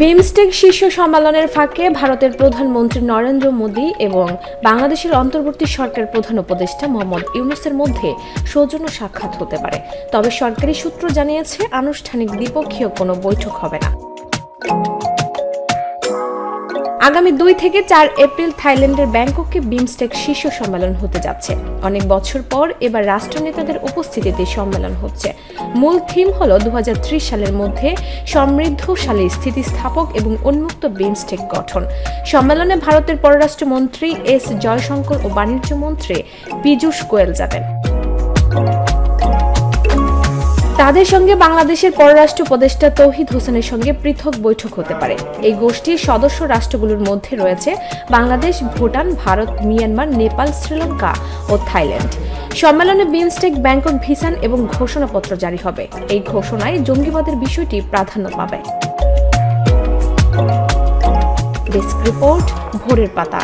বিমস্টেক শীর্ষ সম্মেলনের ফাঁকে ভারতের প্রধানমন্ত্রী নরেন্দ্র মোদি এবং বাংলাদেশের অন্তর্বর্তী সরকার প্রধান উপদেষ্টা মোহাম্মদ ইউনূসের মধ্যে সৌজন্য সাক্ষাৎ হতে পারে। তবে সরকারি সূত্র জানিয়েছে, আনুষ্ঠানিক দ্বিপক্ষীয় কোনো বৈঠক হবে না। আগামী 2 থেকে 4 এপ্রিল থাইল্যান্ডের ব্যাংককে বিমস্টেক শীর্ষ সম্মেলন হতে যাচ্ছে। অনেক বছর পর এবার রাষ্ট্রনেতাদের উপস্থিতিতে সম্মেলন হচ্ছে। মূল থিম হল 2030 সালের মধ্যে সমৃদ্ধশালী, স্থিতিস্থাপক এবং উন্মুক্ত বিমস্টেক গঠন। সম্মেলনে ভারতের পররাষ্ট্রমন্ত্রী এস জয়শঙ্কর ও বাণিজ্য মন্ত্রী পীযূষ গোয়েল যাবেন। তাদের সঙ্গে বাংলাদেশের পররাষ্ট্র উপদেষ্টা তৌহিদ হোসেনের সঙ্গে পৃথক বৈঠক হতে পারে। এই গোষ্ঠীর সদস্য রাষ্ট্রগুলোর মধ্যে রয়েছে বাংলাদেশ, ভুটান, ভারত, মিয়ানমার, নেপাল, শ্রীলঙ্কা ও থাইল্যান্ড। সম্মেলনে বিমস্টেক ব্যাংকক ভিশন এবং ঘোষণাপত্র জারি হবে। এই ঘোষণায় জঙ্গিবাদের বিষয়টি প্রাধান্য পাবে। ডেস্ক রিপোর্ট, ভোরের পাতা।